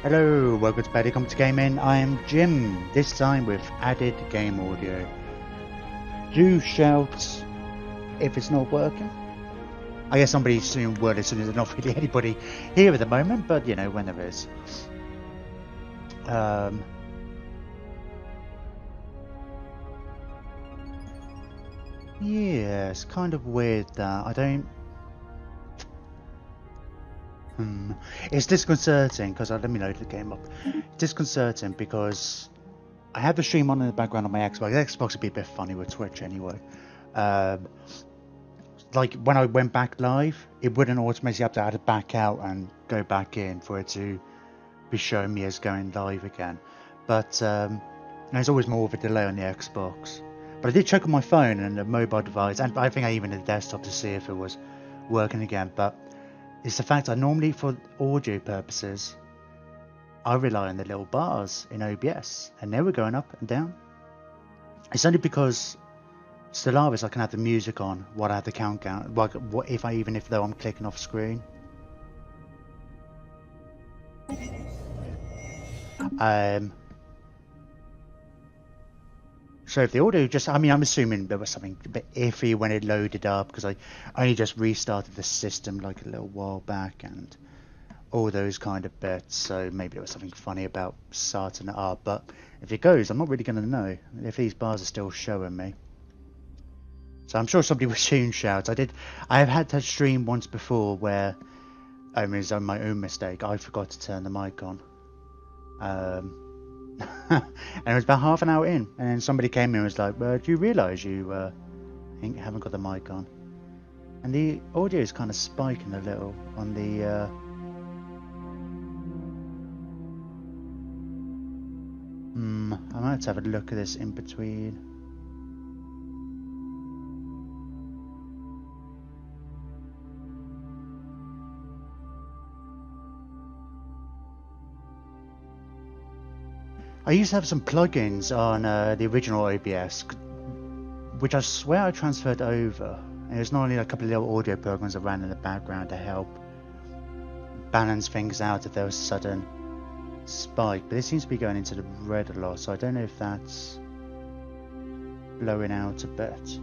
Hello, welcome to Better Come to Gaming. I am Jim, this time with added game audio. Do shout if it's not working. I guess somebody soon will as soon as there's not really anybody here at the moment, but you know, when there is. Yeah, it's kind of weird that I don't... It's disconcerting because let me load the game up. It's disconcerting because I have the stream on in the background on my Xbox. The Xbox would be a bit funny with Twitch anyway. Like when I went back live, it wouldn't automatically have to add it back out and go back in for it to be showing me as going live again. But there's always more of a delay on the Xbox. But I did check on my phone and the mobile device, and I think I even did the desktop to see if it was working again. But it's the fact I normally, for audio purposes, I rely on the little bars in OBS, and they were going up and down. It's only because Stellaris I can have the music on while I have the countdown. Like, what if even though I'm clicking off screen. So if the audio just, I mean, I'm assuming there was something a bit iffy when it loaded up because I only just restarted the system like a little while back and all those kind of bits. So maybe there was something funny about starting it up. But if it goes, I'm not really going to know if these bars are still showing me. So I'm sure somebody will soon shout. I have had to stream once before where, I mean, it's my own mistake. I forgot to turn the mic on. And it was about half an hour in, and then somebody came in and was like, well, do you realise you haven't got the mic on? And the audio is kind of spiking a little on the I might have to have a look at this in between. I used to have some plugins on the original OBS, which I swear I transferred over. And there's not only a couple of little audio programs that ran in the background to help balance things out if there was a sudden spike. But it seems to be going into the red a lot, so I don't know if that's blowing out a bit.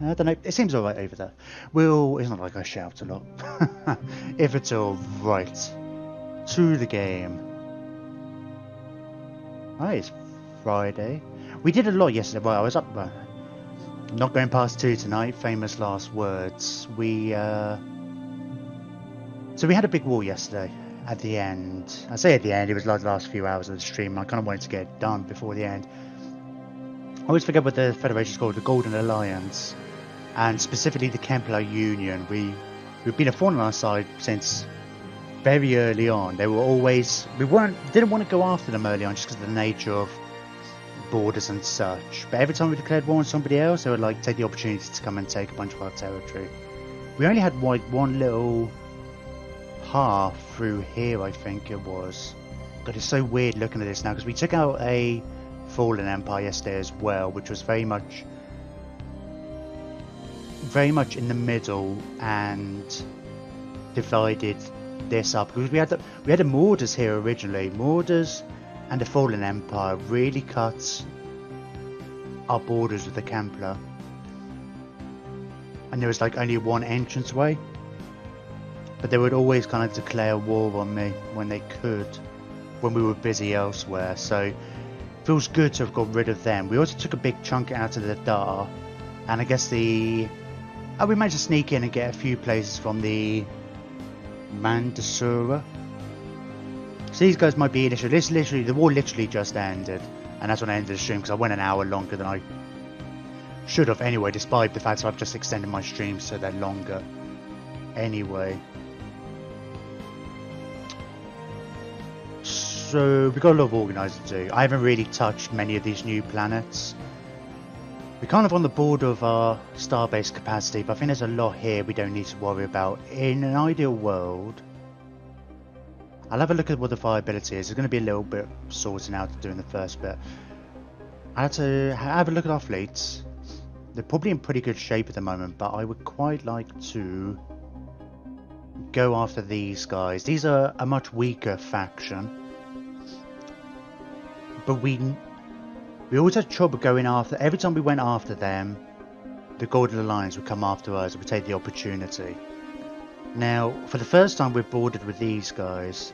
I don't know, it seems alright over there. It's not like I shout a lot. If it's alright. To the game. Alright, it's Friday. We did a lot yesterday. Well, I was up. Not going past 2 tonight. Famous last words. So we had a big war yesterday. At the end. I say at the end, it was like the last few hours of the stream. I kind of wanted to get it done before the end. I always forget what the Federation's called, the Golden Alliance. And specifically the Templar Union. We've been a thorn on our side since very early on. They were always, didn't want to go after them early on just because of the nature of borders and such. But every time we declared war on somebody else, they would like take the opportunity to come and take a bunch of our territory. We only had one little path through here, I think it was. God, it's so weird looking at this now because we took out a fallen empire yesterday as well, which was very much in the middle and divided this up because we had the Mordors here originally. Mordors and the Fallen Empire really cut our borders with the Templar, and there was like only one entranceway, but they would always kind of declare war on me when they could, when we were busy elsewhere. So it feels good to have got rid of them. We also took a big chunk out of the Dar, and I guess we managed to sneak in and get a few places from the Mandasura. So these guys might be initial. The war literally just ended, and that's when I ended the stream because I went an hour longer than I should have anyway, despite the fact that I've just extended my streams so they're longer anyway. So we've got a lot of organising to do. I haven't really touched many of these new planets. We're kind of on the border of our starbase capacity, but I think there's a lot here we don't need to worry about. In an ideal world, I'll have a look at what the viability is. It's going to be a little bit sorting out to do in the first bit. I had to have a look at our fleets. They're probably in pretty good shape at the moment, but I would quite like to go after these guys. These are a much weaker faction, but we always had trouble going after. Every time we went after them, the Golden Alliance would come after us and would take the opportunity. Now, for the first time, we're bordered with these guys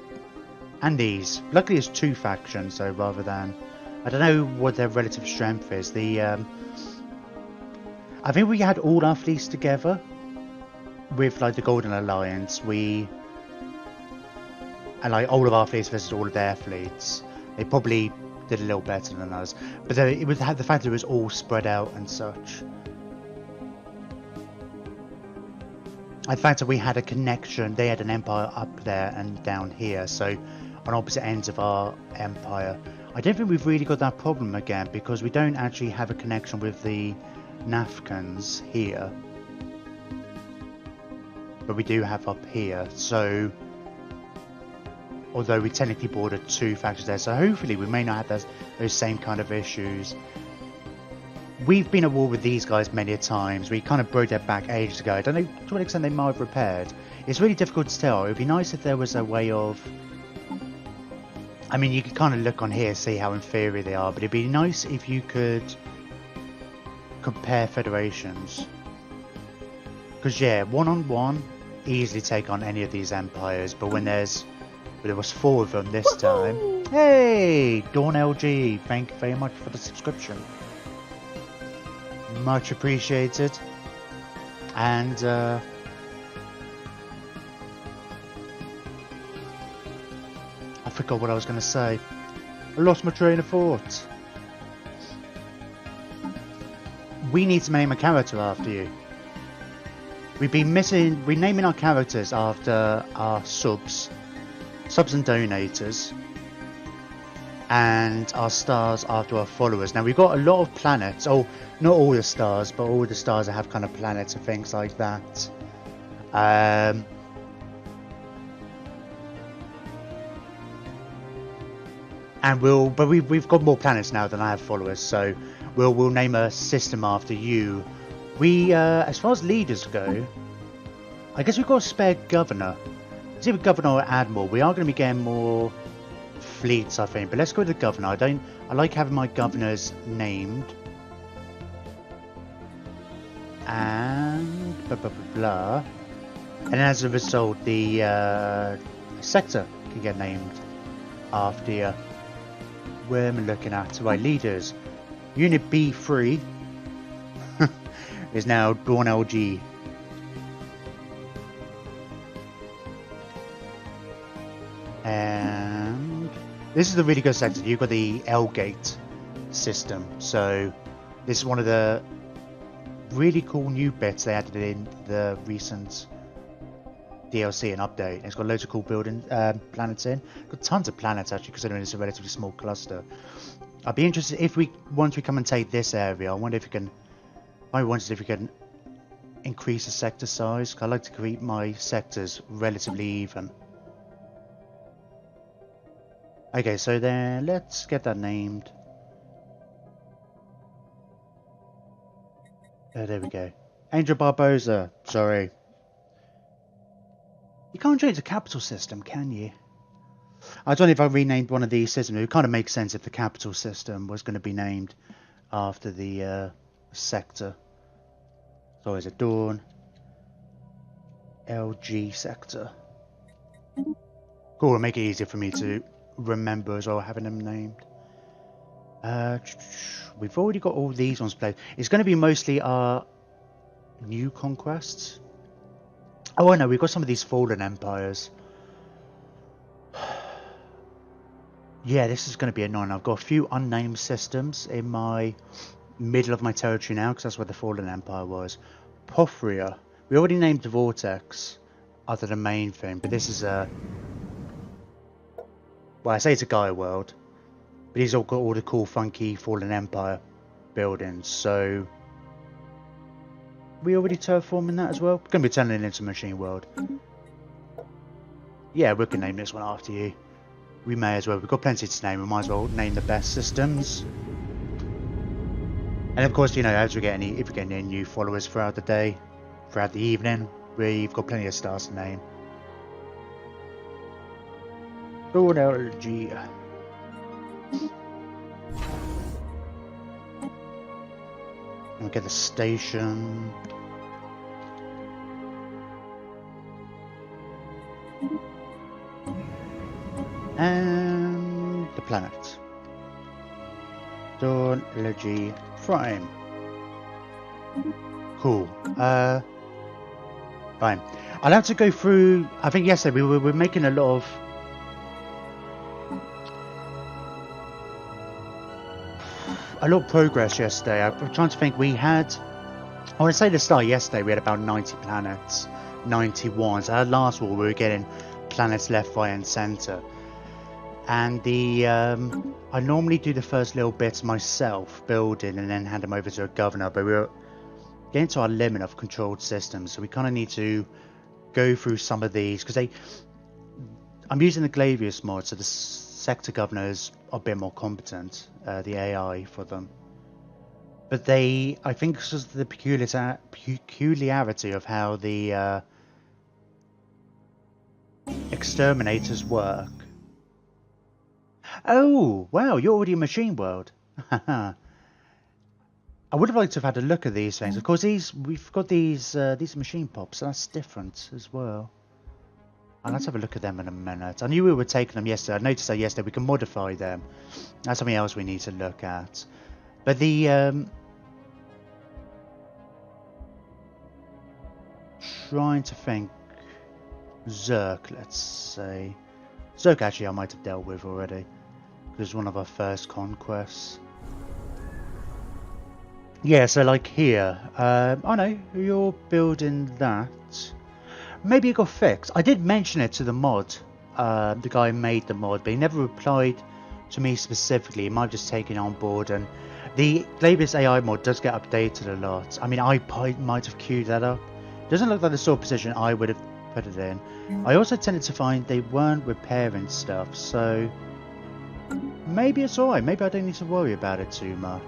and these. Luckily, it's two factions, so rather than, I don't know what their relative strength is. I think we had all our fleets together with like the Golden Alliance. And like all of our fleets versus all of their fleets. They probably did a little better than us, but it would have the fact that it was all spread out and such. The fact that we had a connection, they had an empire up there and down here, so on opposite ends of our empire. I don't think we've really got that problem again, because we don't actually have a connection with the Nafkans here, but we do have up here. So although we technically bordered two factions there, so hopefully we may not have those same kind of issues. We've been at war with these guys many times. We kind of broke their back ages ago. I don't know to what extent they might have repaired. It's really difficult to tell. It would be nice if there was a way of... I mean, you could kind of look on here, see how inferior they are, but it'd be nice if you could compare federations. Because, yeah, one-on-one, easily take on any of these empires, but when there was 4 of them this time. Hey, Dawn LG, thank you very much for the subscription. Much appreciated. And I forgot what I was going to say. I lost my train of thought. We need to name a character after you. We've been renaming our characters after our subs and donators, and our stars after our followers. Now, we've got a lot of planets. Oh, not all the stars, but all the stars that have kind of planets and things like that. And we've got more planets now than I have followers, so we'll name a system after you. As far as leaders go, I guess we've got a spare governor. It's either governor or admiral. We are going to be getting more fleets, I think, but let's go with the governor. I like having my governors named. And blah blah blah blah. And as a result, the sector can get named after you. Where am I looking at? Right, leaders. Unit B3 is now Dawn LG. And this is the really good sector. You've got the L-Gate system. So this is one of the really cool new bits they added in the recent DLC and update. It's got loads of cool building planets in. Got tons of planets actually, considering it's a relatively small cluster. I'd be interested if once we come and take this area. I wonder if we can. I wondered if we can increase the sector size. I like to keep my sectors relatively even. Okay, so then let's get that named. Oh, there we go. Angel Barbosa. Sorry. You can't change the capital system, can you? I don't know if I renamed one of these systems. It would kind of make sense if the capital system was going to be named after the sector. So is it Dawn LG sector? Cool, it'll make it easier for me to remember as well, having them named. We've already got all these ones played. It's going to be mostly our new conquests. Oh, I know, we've got some of these fallen empires. Yeah, this is going to be annoying. I've got a few unnamed systems in my middle of my territory now, because that's where the fallen empire was. Porphyria. We already named the Vortex, other than main thing, but this is a... Well, I say it's a Gaia world, but he's all got all the cool, funky fallen empire buildings, so... We already terraforming that as well. We're going to be turning it into Machine World. Yeah, we can name this one after you. We may as well. We've got plenty to name. We might as well name the best systems. And of course, you know, as we get if we get any new followers throughout the day, throughout the evening, we've got plenty of stars to name. LG. We'll get the station. And the planet. LG Prime. Cool. Fine. I'll have to go through. I think yesterday we were making a lot of progress yesterday. I'm trying to think. We had, I want to say the start yesterday, we had about 90 planets, 91. So our last war, we were getting planets left, right, and centre. And the I normally do the first little bits myself, building, and then hand them over to a governor. But we were getting to our limit of controlled systems, so we kind of need to go through some of these because I'm using the Glavius mod, so the sector governors are a bit more competent, the AI for them. But I think it's just the peculiarity of how the exterminators work. Oh, wow, you're already in Machine World. I would have liked to have had a look at these things. Of course, we've got these machine pops, so that's different as well. Let's have a look at them in a minute. I knew we were taking them yesterday. I noticed that yesterday we can modify them. That's something else we need to look at. But the trying to think, Zerk, let's say. Zerk actually I might have dealt with already. It was one of our first conquests. Yeah, so like here, I know you're building that. Maybe it got fixed. I did mention it to the mod, the guy who made the mod, but he never replied to me specifically. He might have just taken it on board, and the Glavius AI mod does get updated a lot. I mean, I might have queued that up. Doesn't look like the sort of position I would have put it in. I also tended to find they weren't repairing stuff, so maybe it's alright. Maybe I don't need to worry about it too much.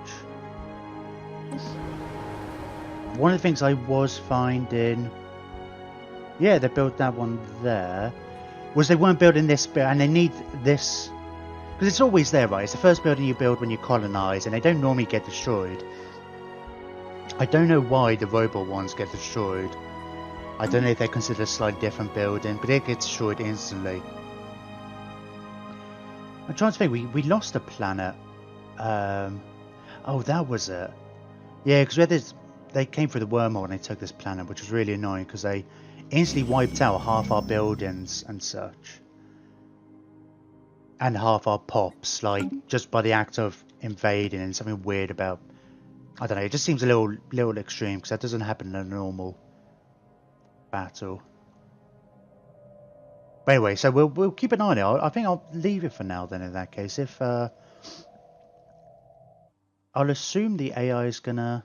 One of the things I was finding, yeah, they built that one there, was they weren't building this bit, and they need this, because it's always there, right? It's the first building you build when you colonize, and they don't normally get destroyed. I don't know why the robot ones get destroyed. I don't know if they consider a slightly different building, but it gets destroyed instantly. I'm trying to think, we lost a planet. Oh, that was it. Yeah, because we had this, they came through the wormhole and they took this planet, which was really annoying because they instantly wiped out half our buildings and such. And half our pops, like, just by the act of invading, and something weird about, I don't know, it just seems a little extreme because that doesn't happen in a normal battle. But anyway, so we'll keep an eye on it. I think I'll leave it for now then in that case. If I'll assume the AI is gonna,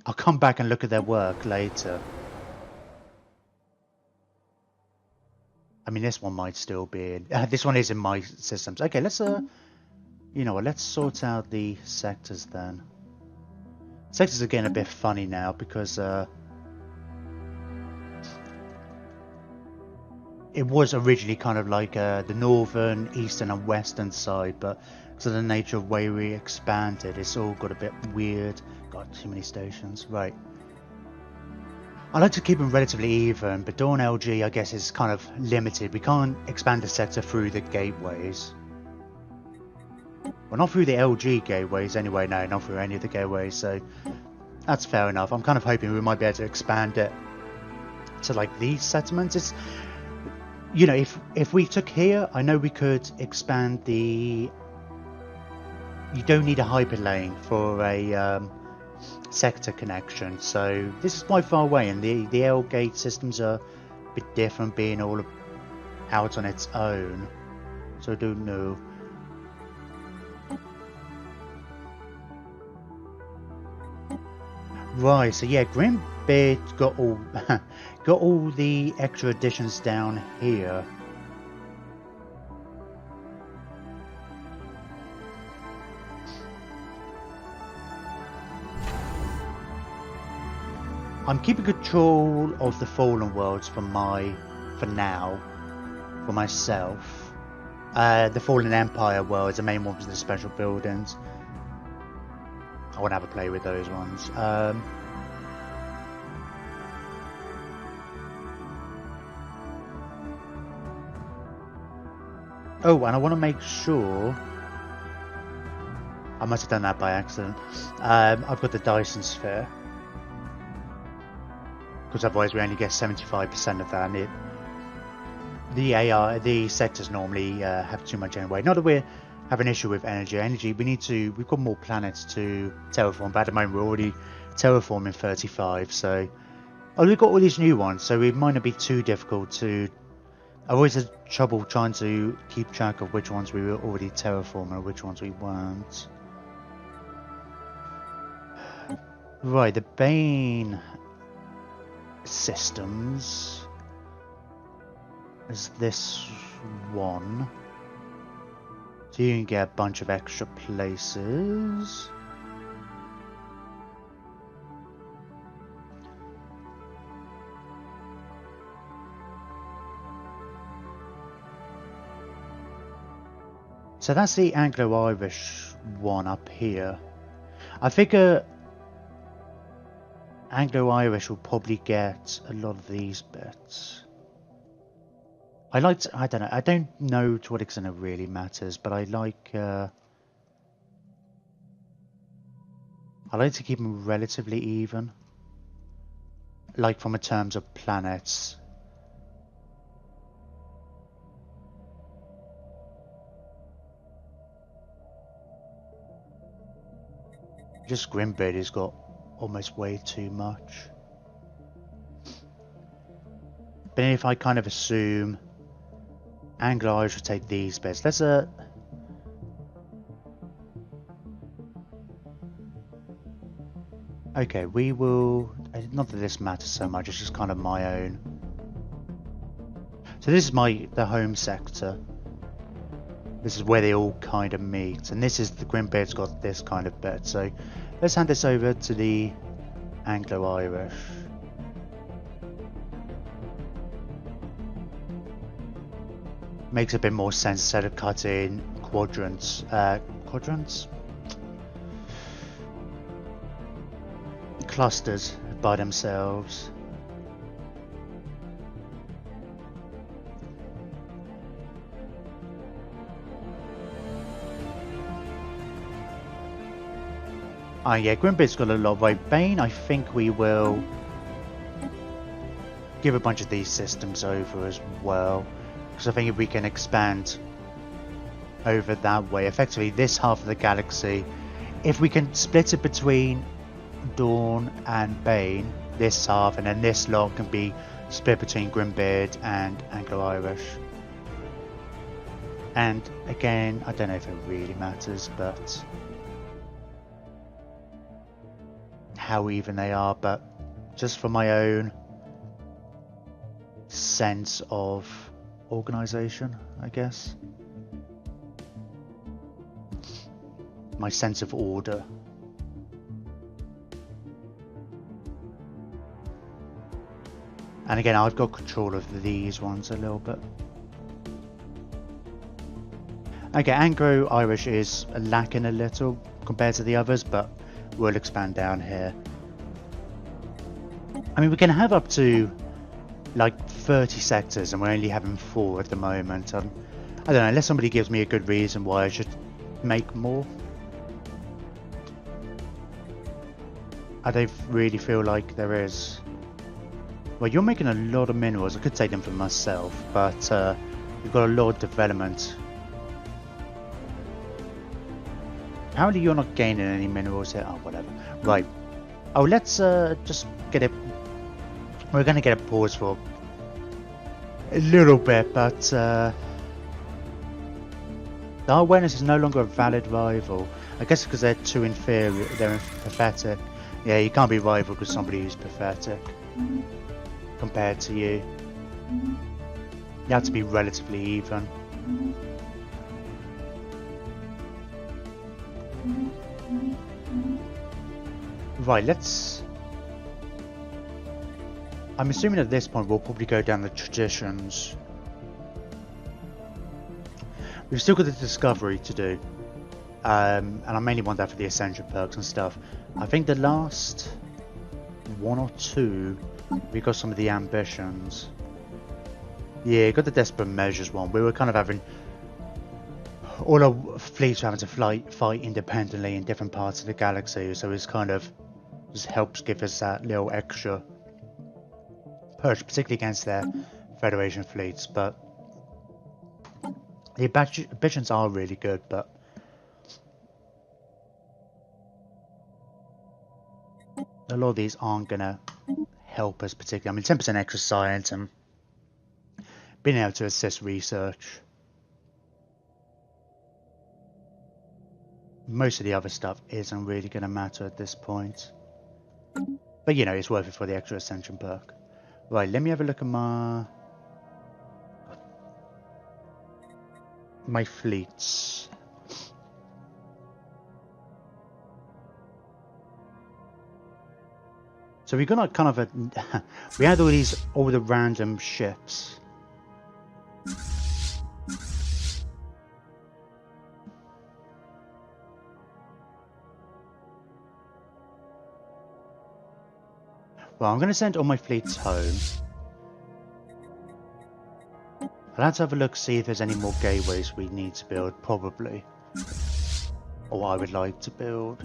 I'll come back and look at their work later. I mean, this one might still be in, this one is in my systems. Okay, let's you know what, let's sort out the sectors then. Sectors are getting a bit funny now because it was originally kind of like the northern, eastern and western side, but because of the nature of the way we expanded, it's all got a bit weird. Got too many stations. Right. I like to keep them relatively even, but Dawn LG, I guess, is kind of limited. We can't expand the sector through the gateways. Well, not through the LG gateways anyway, no, not through any of the gateways, so that's fair enough. I'm kind of hoping we might be able to expand it to, like, these settlements. It's, you know, if we took here, I know we could expand the... You don't need a hyperlane for a sector connection, so this is quite far away, and the L gate systems are a bit different, being all out on its own, so I don't know. Right, so yeah, Grimbeard got all got all the extra additions down here. I'm keeping control of the Fallen Worlds for now, for myself. The Fallen Empire worlds, the main ones with the special buildings. I want to have a play with those ones. Oh, and I want to make sure... I must have done that by accident. I've got the Dyson Sphere. Because otherwise we only get 75% of that. And the sectors normally have too much anyway. Not that we have an issue with energy. We've got more planets to terraform, but at the moment we're already terraforming 35. So, we've got all these new ones, so it might not be too difficult to... I always had trouble trying to keep track of which ones we were already terraforming and which ones we weren't. Right, the Bane systems is this one. So you can get a bunch of extra places. So that's the Anglo-Irish one up here. I figure Anglo-Irish will probably get a lot of these bits. I don't know to what extent it really matters, but I like to keep them relatively even. Like from a terms of planets. Just Grimbeard has got almost way too much. But if I kind of assume Anglo-Irish will take these bits, there's a... Okay, we will... Not that this matters so much, it's just kind of my own. So this is the home sector. This is where they all kind of meet. And this is the Grimbeard's got this kind of bit. So let's hand this over to the Anglo-Irish. Makes a bit more sense instead of cutting quadrants. Clusters by themselves. Yeah, Grimbeard's got a lot of weight. Bane, I think we will give a bunch of these systems over as well. Because I think if we can expand over that way, effectively this half of the galaxy, if we can split it between Dawn and Bane, this half, and then this lot can be split between Grimbeard and Anglo-Irish. And again, I don't know if it really matters, but how even they are, but just for my own sense of organization, I guess. My sense of order. And again, I've got control of these ones a little bit. Okay, Anglo-Irish is lacking a little compared to the others, but we'll expand down here. I mean, we can have up to like 30 sectors, and we're only having 4 at the moment. I don't know, unless somebody gives me a good reason why I should make more. I don't really feel like there is. Well, you're making a lot of minerals. I could take them for myself, but you've got a lot of development. Apparently you're not gaining any minerals here. Oh, whatever. Right. Oh, let's just get it. We're going to get a pause for a little bit, but our awareness is no longer a valid rival. I guess because they're too inferior, they're pathetic. Yeah, you can't be rival with somebody who's pathetic compared to you. You have to be relatively even. Right, let's I'm assuming at this point we'll probably go down the traditions. We've still got the discovery to do. And I mainly want that for the ascension perks and stuff. I think the last one or two, we got some of the ambitions. Yeah, got the desperate measures one. We were kind of having... all our fleets were having to fight independently in different parts of the galaxy, so it's kind of just helps give us that little extra push, particularly against their Federation fleets. But the ambitions are really good, but a lot of these aren't gonna help us particularly. I mean, 10% extra science and being able to assist research. Most of the other stuff isn't really going to matter at this point. But, you know, it's worth it for the extra ascension perk. Right, let me have a look at my fleets. So we got like kind of a... we had all the random ships. Well, I'm going to send all my fleets home. I'll have to have a look, see if there's any more gateways we need to build, probably. Or I would like to build.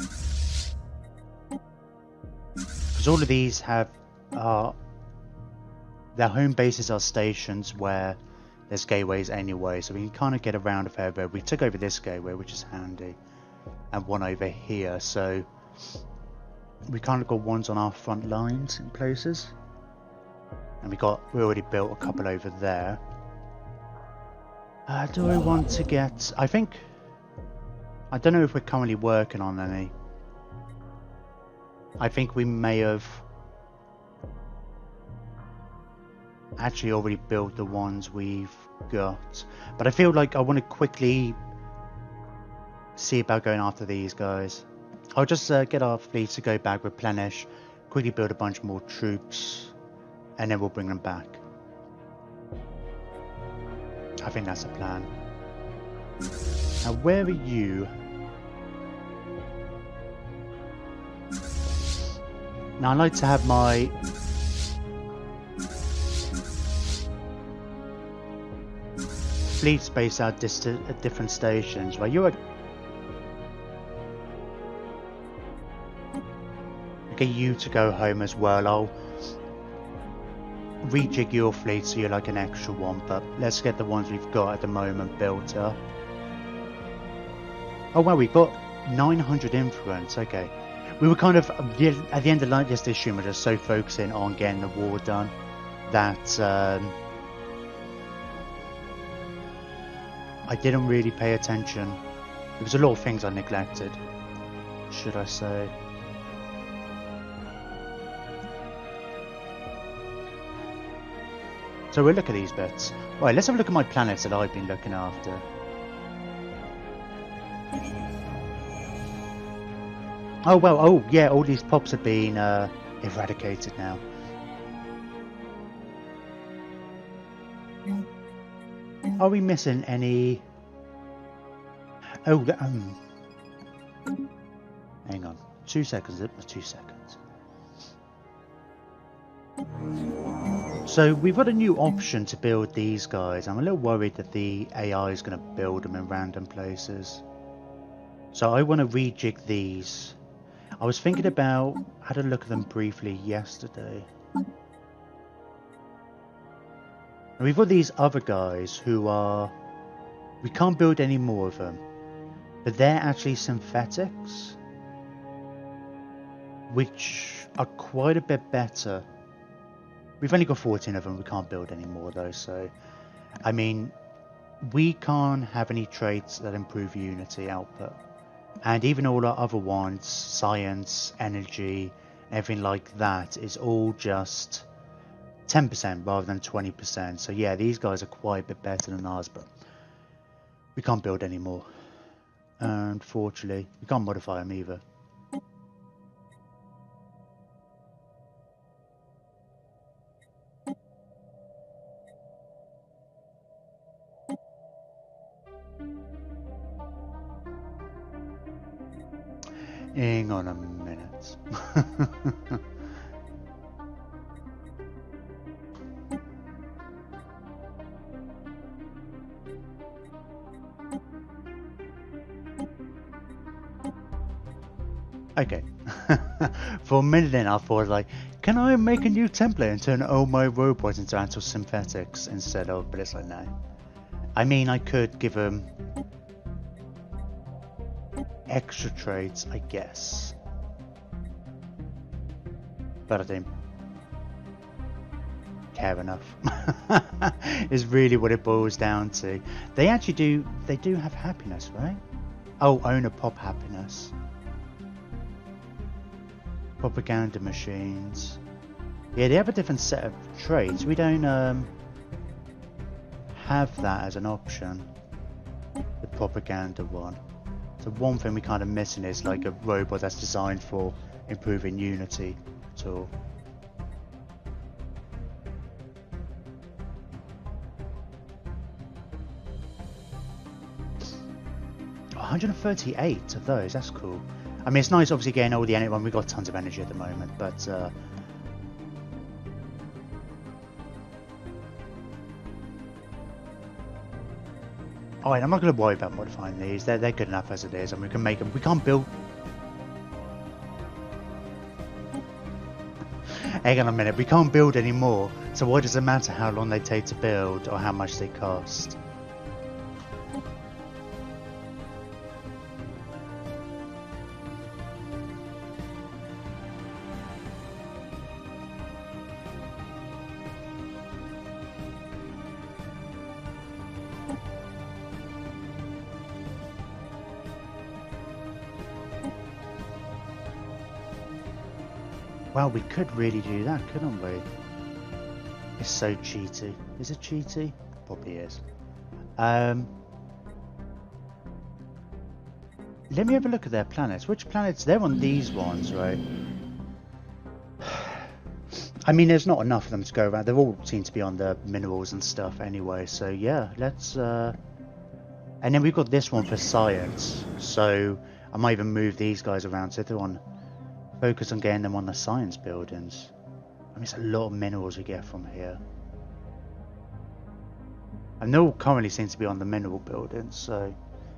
Because all of these have... their home bases are stations where there's gateways anyway, so we can kind of get around a fair bit. We took over this gateway, which is handy. And one over here, so... we kind of got ones on our front lines in places, and we already built a couple over there. Do I want to get? I don't know if we're currently working on any. I think we may have actually already built the ones we've got, but I feel like I want to quickly see about going after these guys. I'll just get our fleet to go back, replenish, quickly build a bunch more troops, and then we'll bring them back. I think that's the plan. Now, where are you? Now, I like to have my... fleets based out at different stations. Right, you're get you to go home as well. I'll rejig your fleet so you're like an extra one, but let's get the ones we've got at the moment built up. Oh well, we've got 900 influence. Okay, we were kind of at the end of this issue, we're just so focusing on getting the war done that I didn't really pay attention. There was a lot of things I neglected, should I say. So we'll look at these bits. Right, let's have a look at my planets that I've been looking after. Oh well, oh yeah, all these pops have been eradicated now. Are we missing any? Oh, hang on, 2 seconds. It was 2 seconds. So we've got a new option to build these guys. I'm a little worried that the AI is going to build them in random places. So I want to rejig these. I was thinking about, I had a look at them briefly yesterday. And we've got these other guys who are, we can't build any more of them, but they're actually synthetics, which are quite a bit better. We've only got 14 of them, we can't build any more though, so I mean, we can't have any traits that improve Unity output. And even all our other ones, science, energy, everything like that, is all just 10% rather than 20%. So yeah, these guys are quite a bit better than ours, but we can't build any more. Unfortunately, we can't modify them either. . 'Cause Hang on a minute. Okay. For a minute then I thought like, can I make a new template and turn all my robots into actual synthetics instead of, but it's like no. I mean I could give them extra traits, I guess. But I don't care enough. Is really what it boils down to. They actually do have happiness, right? Oh, owner pop happiness. Propaganda machines. Yeah, they have a different set of traits. We don't have that as an option. The propaganda one. So one thing we kind of missing is like a robot that's designed for improving Unity tool. $138 of those, that's cool. I mean, it's nice obviously getting all the energy. Well, we've got tons of energy at the moment, but alright, I'm not going to worry about modifying these. They're good enough as it is, and we can make them. We can't build. Hang on a minute, we can't build any more. So why does it matter how long they take to build or how much they cost? Well, we could really do that, couldn't we? It's so cheaty. Is it cheaty? Probably is. Let me have a look at their planets. Which planets? They're on these ones, right? I mean, there's not enough of them to go around. They all seem to be on the minerals and stuff anyway. So yeah, let's... And then we've got this one for science. So I might even move these guys around. So if they're on... Focus on getting them on the science buildings. I mean, it's a lot of minerals we get from here. And they all currently seem to be on the mineral buildings, so...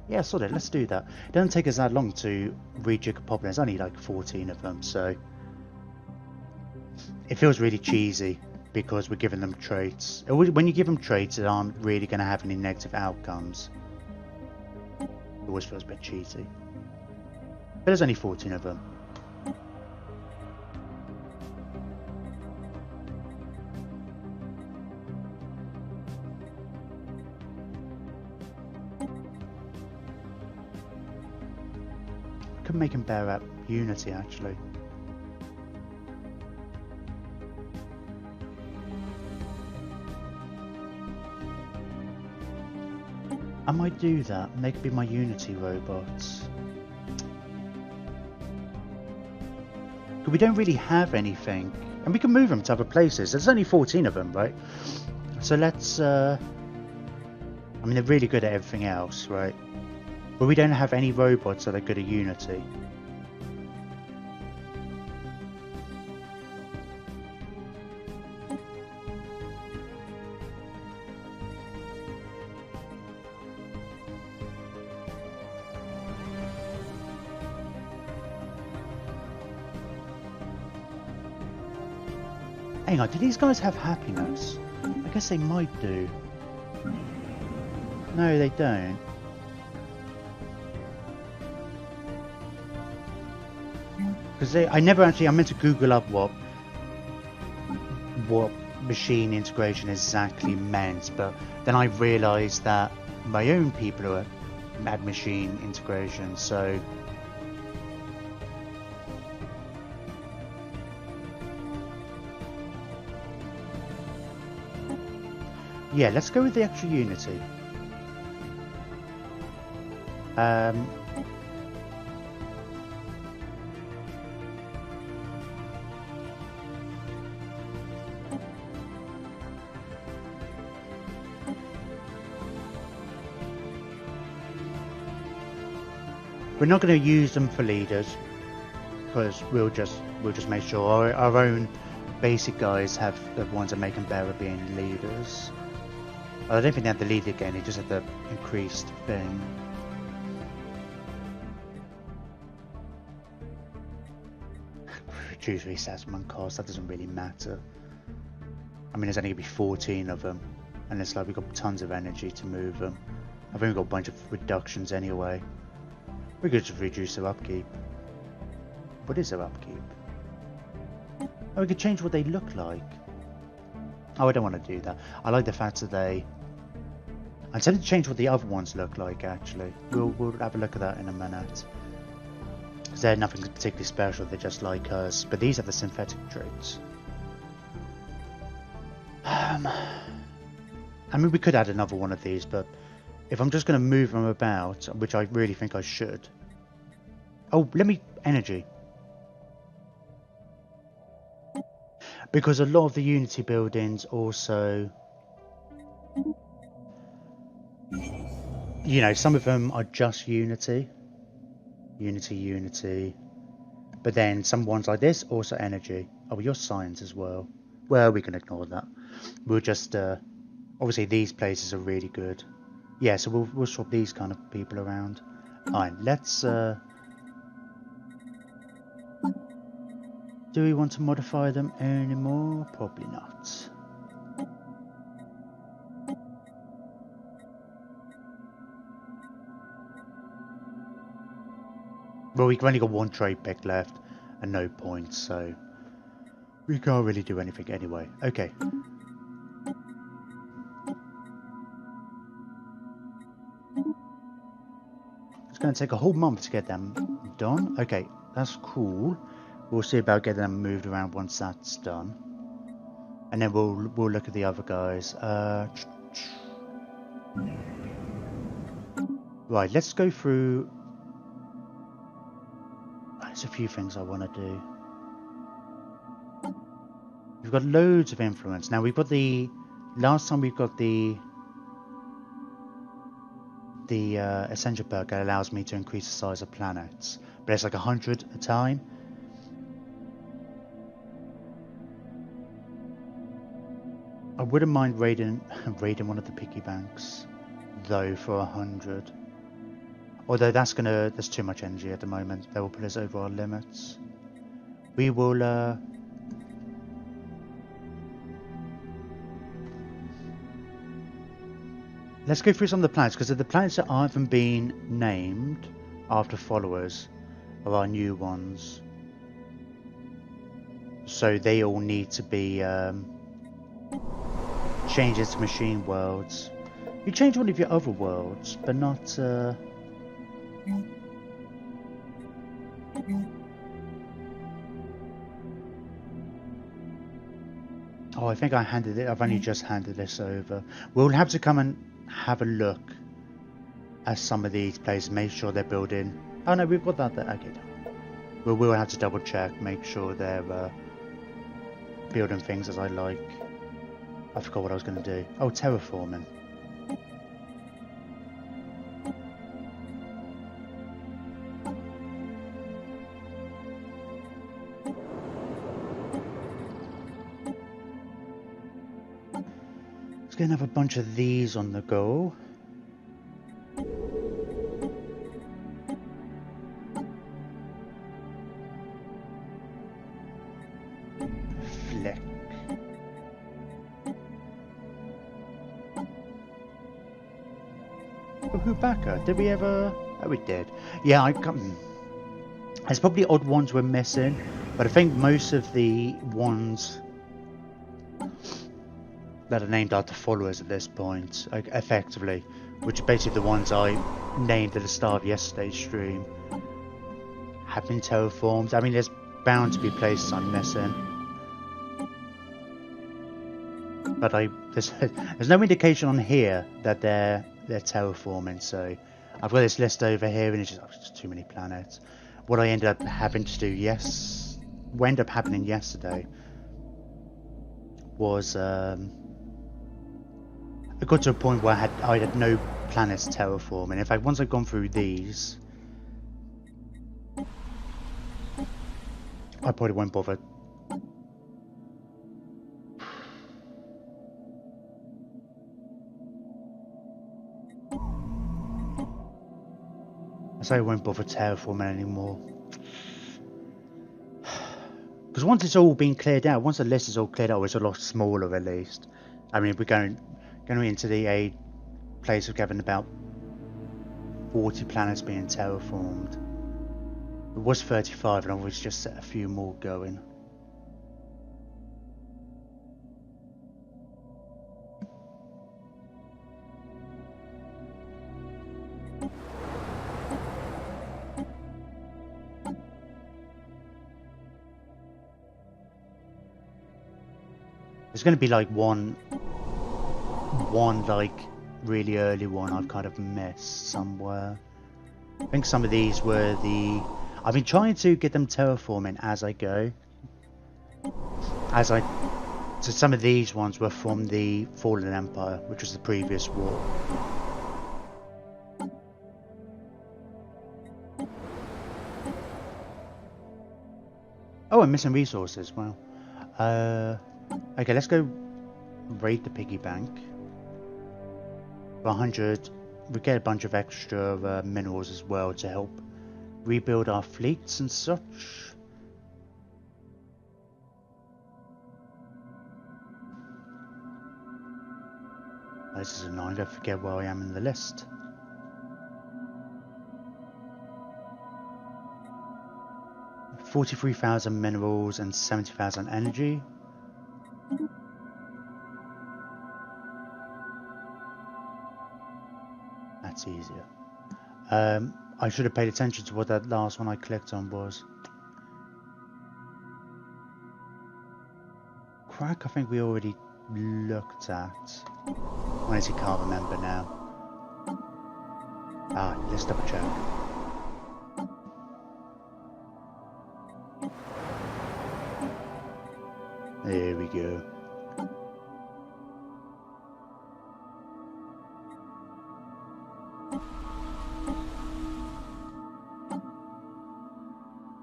Yeah, sort of, let's do that. It doesn't take us that long to rejig a population. There's only like 14 of them, so... It feels really cheesy, because we're giving them traits. When you give them traits that aren't really going to have any negative outcomes, it always feels a bit cheesy. But there's only 14 of them. Could make him bear up Unity actually. I might do that, and they could be my Unity robots. But we don't really have anything, and we can move them to other places. There's only 14 of them, right? So let's, I mean, they're really good at everything else, right? But we don't have any robots that are good at Unity. Hang on, do these guys have happiness? I guess they might do. No, they don't. Because I never actually, I meant to Google up what machine integration exactly meant, but then I realised that my own people are at machine integration, so... Yeah, let's go with the extra Unity. We're not going to use them for leaders. because we'll just make sure our own basic guys have the ones that make them better at being leaders. I don't think they have the lead again, they just have the increased thing. Reduce resettlement cost, that doesn't really matter. I mean, there's only going to be 14 of them, and it's like we've got tons of energy to move them. I've only got a bunch of reductions anyway. We could just reduce their upkeep. What is their upkeep? Oh, we could change what they look like. Oh, I don't want to do that. I like the fact that they... I'm tempted to change what the other ones look like, actually. We'll have a look at that in a minute. Because they're nothing particularly special, they're just like us. But these have the synthetic traits. I mean, we could add another one of these, but if I'm just going to move them about, which I really think I should... Oh, let me... Energy. Because a lot of the Unity buildings also... You know, some of them are just Unity. Unity. But then some ones like this, also energy. Oh, you're science as well. Well, we can ignore that. We'll just... obviously, these places are really good. Yeah, so we'll swap these kind of people around. Fine, let's... Do we want to modify them anymore? Probably not. Well, we've only got one trade pick left and no points, so we can't really do anything anyway. Okay. It's going to take a whole month to get them done. Okay, that's cool. We'll see about getting them moved around once that's done, and then we'll look at the other guys. Right, let's go through. There's a few things I want to do. We've got loads of influence now. We've got the last time we've got the essential perk that allows me to increase the size of planets, but it's like 100 a time. I wouldn't mind raiding one of the piggy banks, though, for 100. Although that's too much energy at the moment. That will put us over our limits. We will let's go through some of the planets, because the planets that haven't been named after followers are our new ones. So they all need to be changes to machine worlds. You change one of your other worlds, but not Oh, I think I've only just handed this over. We'll have to come and have a look at some of these places, make sure they're building. Oh no, we've got that there. Okay. We'll have to double check, make sure they're building things as I like. I forgot what I was going to do. Oh, terraforming. Let's go and have a bunch of these on the go. Flick. Whobacker, did we ever? Oh, we did. Yeah, I come. There's probably odd ones we're missing, but I think most of the ones that are named after followers at this point, effectively, which are basically the ones I named at the start of yesterday's stream, have been terraformed. I mean, there's bound to be places I'm missing, but there's no indication on here that they're terraforming. So I've got this list over here, and it's just too many planets. What I ended up having to do, what ended up happening yesterday was I got to a point where I had no planets terraforming. In fact, once I've gone through these, I probably won't bother. I say I won't bother terraforming anymore. Because once it's all been cleared out, once the list is all cleared out, it's a lot smaller at least. I mean, we're going into a place of having about 40 planets being terraformed. It was 35 and I've always just set a few more going. There's going to be like one like really early one I've kind of missed somewhere. I think some of these were I've been trying to get them terraforming as I go. So some of these ones were from the Fallen Empire, which was the previous war. Oh, I'm missing resources. Wow. Okay, let's go raid the piggy bank. For 100, we get a bunch of extra minerals as well to help rebuild our fleets and such. This is annoying, I forget where I am in the list. $43,000 minerals and 70,000 energy. That's easier. I should have paid attention to what that last one I clicked on was. Crack, I think we already looked at. Honestly, can't remember now. Ah, let's double check. There we go.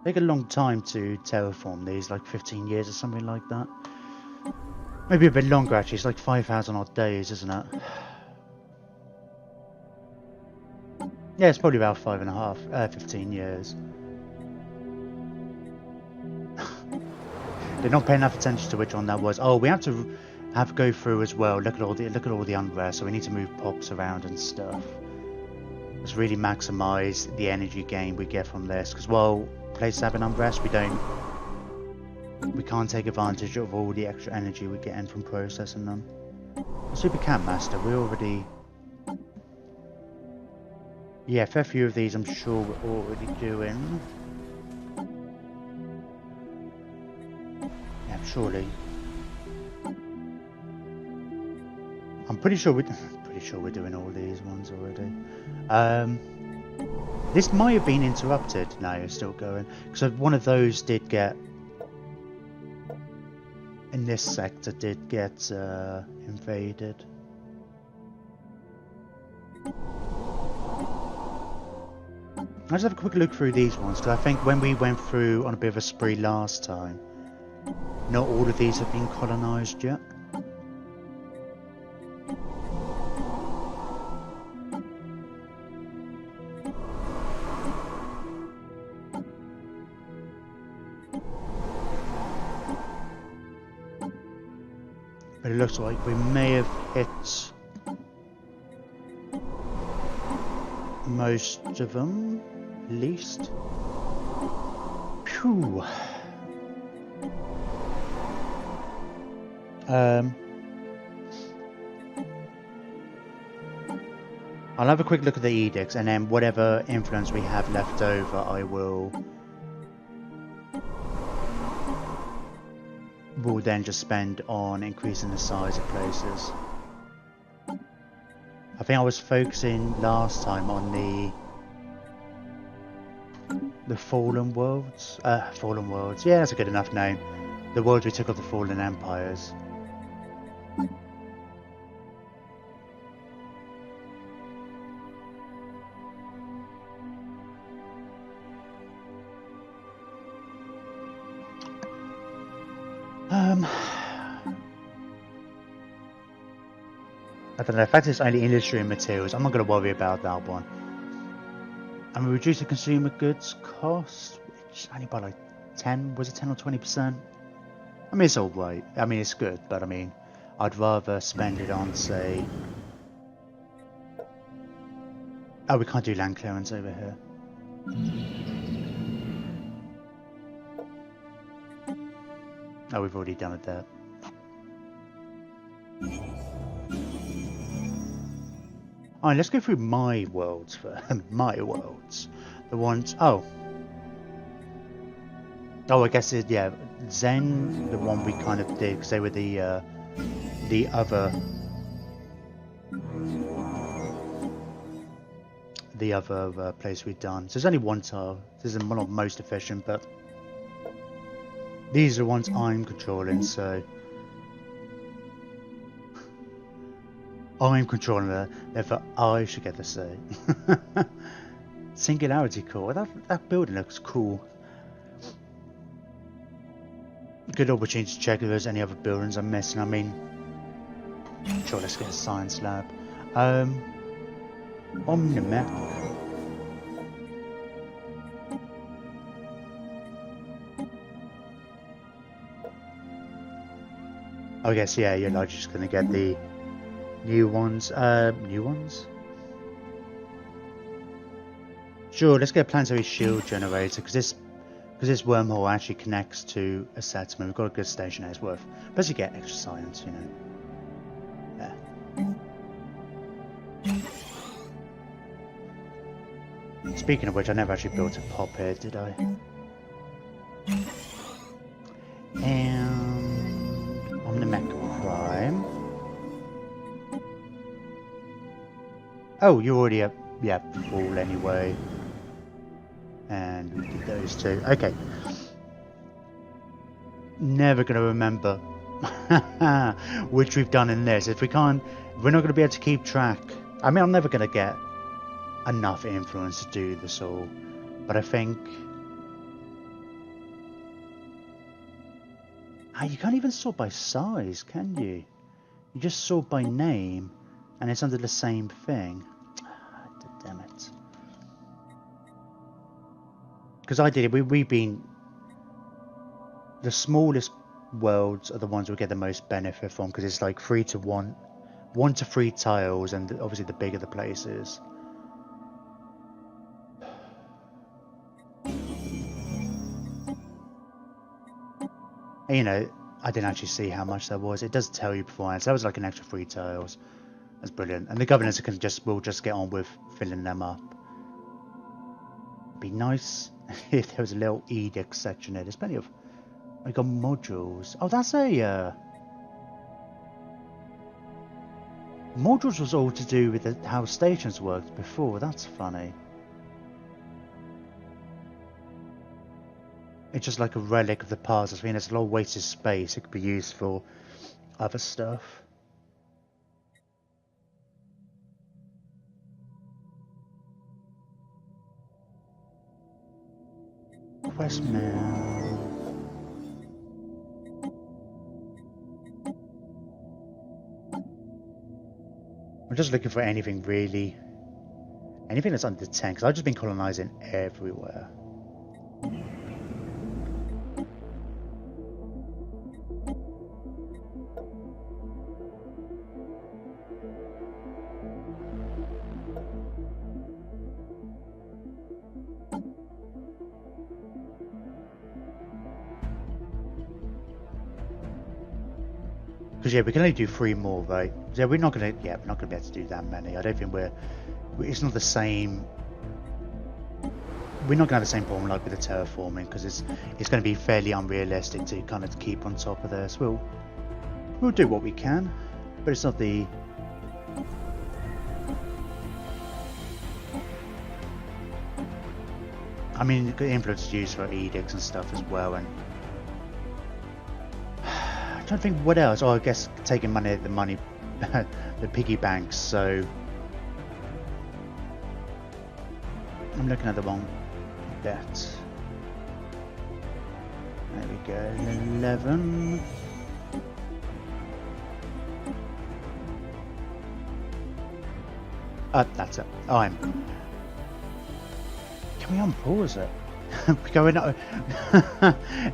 Take a long time to terraform these, like 15 years or something like that. Maybe a bit longer actually, it's like 5,000 odd days, isn't it? Yeah, it's probably about 15 years. They're not paying enough attention to which one that was. Oh, we have to go through as well. Look at all the unrest. So we need to move pops around and stuff. Let's really maximize the energy gain we get from this. Because while places have an unrest, we can't take advantage of all the extra energy we get in from processing them. Super Camp Master, we already. Yeah, a fair few of these I'm sure we're already doing. Surely. I'm pretty sure we're doing all these ones already. This might have been interrupted. No, it's still going. Because one of those did get in this sector did get invaded. Let's have a quick look through these ones, because I think when we went through on a bit of a spree last time, not all of these have been colonised yet. But it looks like we may have hit most of them, at least. Phew. I'll have a quick look at the edicts, and then whatever influence we have left over, I will then just spend on increasing the size of places. I think I was focusing last time on the Fallen Worlds. Fallen Worlds. Yeah, that's a good enough name. The worlds we took off the Fallen Empires. I don't know, the fact it's only industry and materials, I'm not going to worry about that one. And we reduced the consumer goods cost, which only by like 10, was it 10 or 20%? I mean, it's alright. I mean, it's good, but I mean, I'd rather spend it on, say... Oh, we can't do land clearance over here. Oh, we've already done it there. Alright, let's go through my worlds first. My worlds. The ones... Oh. Oh, I guess it, yeah. Zen, the one we kind of did, because they were the other... The other place we'd done. So there's only one tile. This is not most efficient, but... These are the ones I'm controlling, so... I'm controlling it, therefore I should get the say. Singularity core. That building looks cool. Good opportunity to check if there's any other buildings I'm missing. I mean, sure, let's get a science lab. Omnimec. I guess, yeah, you're not just gonna get the new ones. New ones? Sure, let's get a planetary shield generator, because this wormhole actually connects to a settlement. We've got a good station there, it's worth. Plus you get extra science, you know. Yeah. Speaking of which, I never actually built a pop here, did I? And Omnimec Prime. Oh, you're already up, yeah, full anyway. And we did those two. Okay. Never going to remember which we've done in this. If we're not going to be able to keep track. I mean, I'm never going to get enough influence to do this all. But I think... you can't even sort by size, can you? You just sort by name. And it's under the same thing. Damn it. Because I did it, we've been... The smallest worlds are the ones we get the most benefit from, because it's like 3 to 1. 1 to 3 tiles, and obviously the bigger the place is. And, you know, I didn't actually see how much that was. It does tell you beforehand, so that was like an extra 3 tiles. That's brilliant. And the governors will just get on with filling them up. It'd be nice if there was a little edict section here. There's plenty of... We got modules. Oh, that's a... Modules was all to do with how stations worked before. That's funny. It's just like a relic of the past. I mean, there's a lot of wasted space. It could be used for other stuff. Quest mail. I'm just looking for anything really. Anything that's under 10, because I've just been colonizing everywhere. Because yeah, we can only do 3 more, right? Yeah, we're not gonna be able to do that many. I don't think it's not the same. We're not gonna have the same problem like with the terraforming, because it's going to be fairly unrealistic to kind of keep on top of this. We'll do what we can, but it's not the. I mean, the influence is used for edicts and stuff as well, and. I'm trying to think what else. Oh, I guess taking money, the piggy banks. So I'm looking at the wrong bet. There we go. 11. That's it. I'm. Can we unpause it? We're going.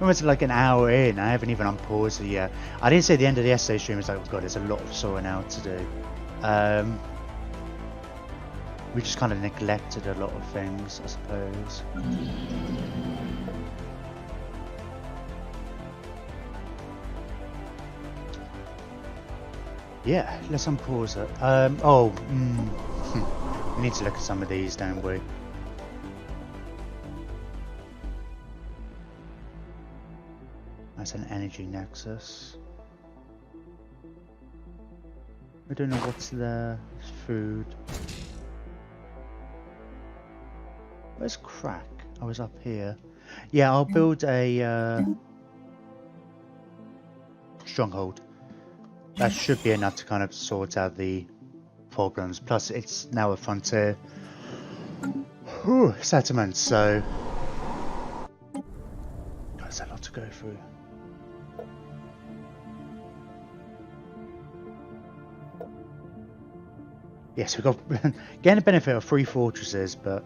Almost like an hour in. I haven't even unpaused it yet. I didn't say the end of the essay stream. It's like, oh god, there's a lot of sorting out to do. We just kind of neglected a lot of things, I suppose. Yeah, let's unpause it. We need to look at some of these, don't we? That's an energy nexus. I don't know what's there. It's food. Where's crack? I was up here. Yeah, I'll build a stronghold. That should be enough to kind of sort out the problems. Plus, it's now a frontier settlement, so there's a lot to go through. Yes, we've got getting the benefit of 3 fortresses, but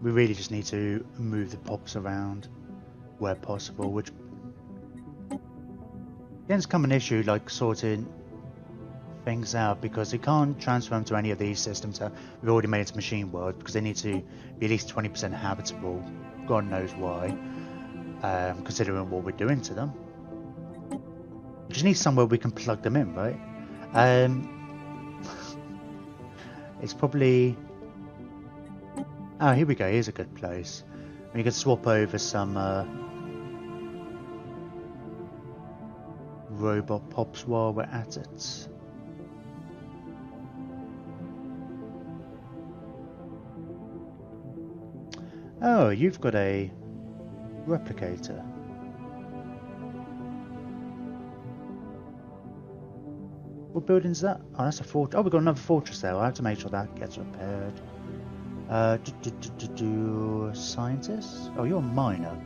we really just need to move the pops around where possible, which again has become an issue, like sorting things out, because you can't transfer them to any of these systems that we've already made into machine world, because they need to be at least 20% habitable. God knows why, considering what we're doing to them. We just need somewhere we can plug them in, right? It's probably... Oh, here we go. Here's a good place. We can swap over some robot pops while we're at it. Oh, you've got a replicator. What building's that? Oh, that's a fortress. Oh, we've got another fortress there. I have to make sure that gets repaired. Scientist? Oh, you're a miner.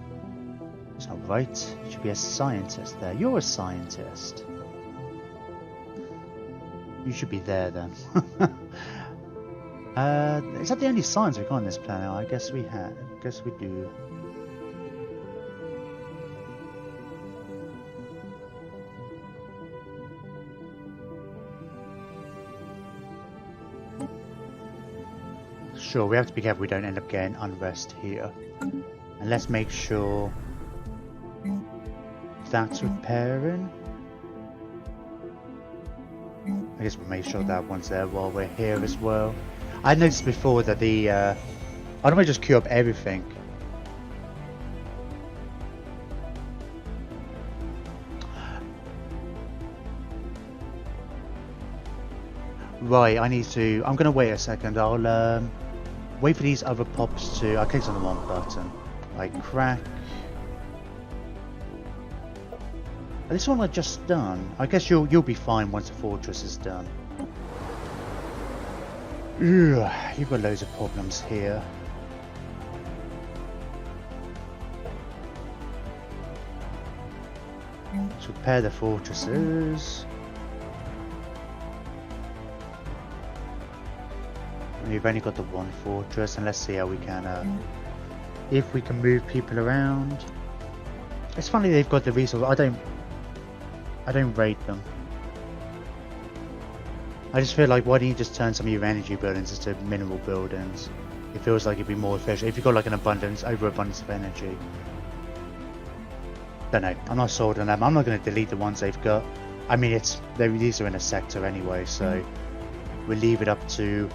That's not right. You should be a scientist there. You're a scientist. You should be there then. Is that the only science we've got on this planet? I guess we have. I guess we do. Sure, we have to be careful we don't end up getting unrest here. And let's make sure that's repairing. I guess we'll make sure that one's there while we're here as well. I noticed before that the I don't want to just queue up everything. Right, I need to... I'm going to wait a second. I'll wait for these other pops to... I clicked on the wrong button. Like crack. This one I've just done. I guess you'll be fine once the fortress is done. Ugh, you've got loads of problems here. Let's repair the fortresses. We've only got the one fortress, and let's see how we can, if we can move people around. It's funny they've got the resource. I don't rate them. I just feel like, why don't you just turn some of your energy buildings into mineral buildings? It feels like it'd be more efficient if you've got like an overabundance of energy. Don't know. I'm not sold on them. I'm not going to delete the ones they've got. I mean, these are in a sector anyway, so we'll leave it up to.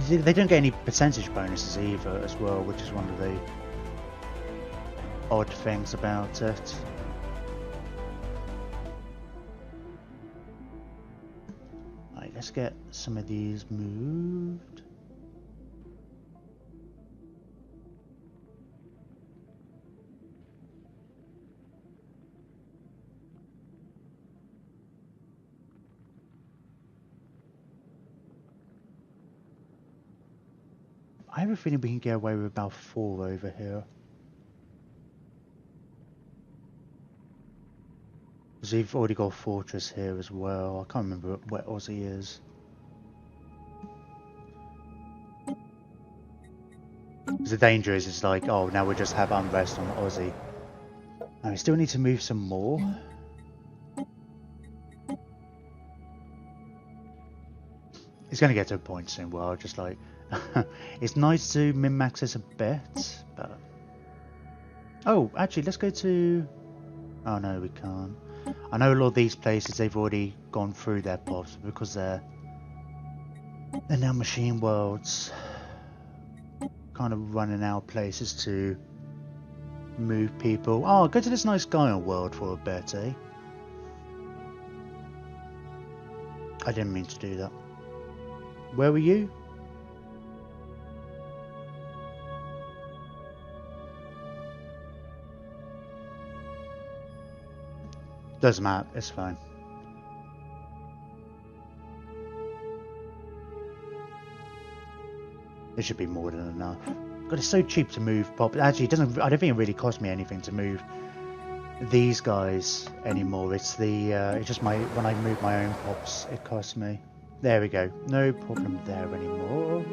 They don't get any percentage bonuses either as well, which is one of the odd things about it. Right, let's get some of these moved. I have a feeling we can get away with about 4 over here. Because we've already got a fortress here as well. I can't remember where Aussie is. Because the danger is, it's like, oh, now we just have unrest on Aussie. And we still need to move some more. It's going to get to a point soon where I'll just like... it's nice to min-max this a bit, but... Oh, actually, let's go to... Oh, no, we can't. I know a lot of these places, they've already gone through their pods because they're now machine worlds. Kind of running out of places to move people. Oh, go to this nice Gaia world for a bit, eh? I didn't mean to do that. Where were you? Doesn't matter, it's fine. It should be more than enough. God, it's so cheap to move pop. Actually, it doesn't. I don't think it really costs me anything to move these guys anymore. It's the. It's just when I move my own pops, it costs me. There we go. No problem there anymore.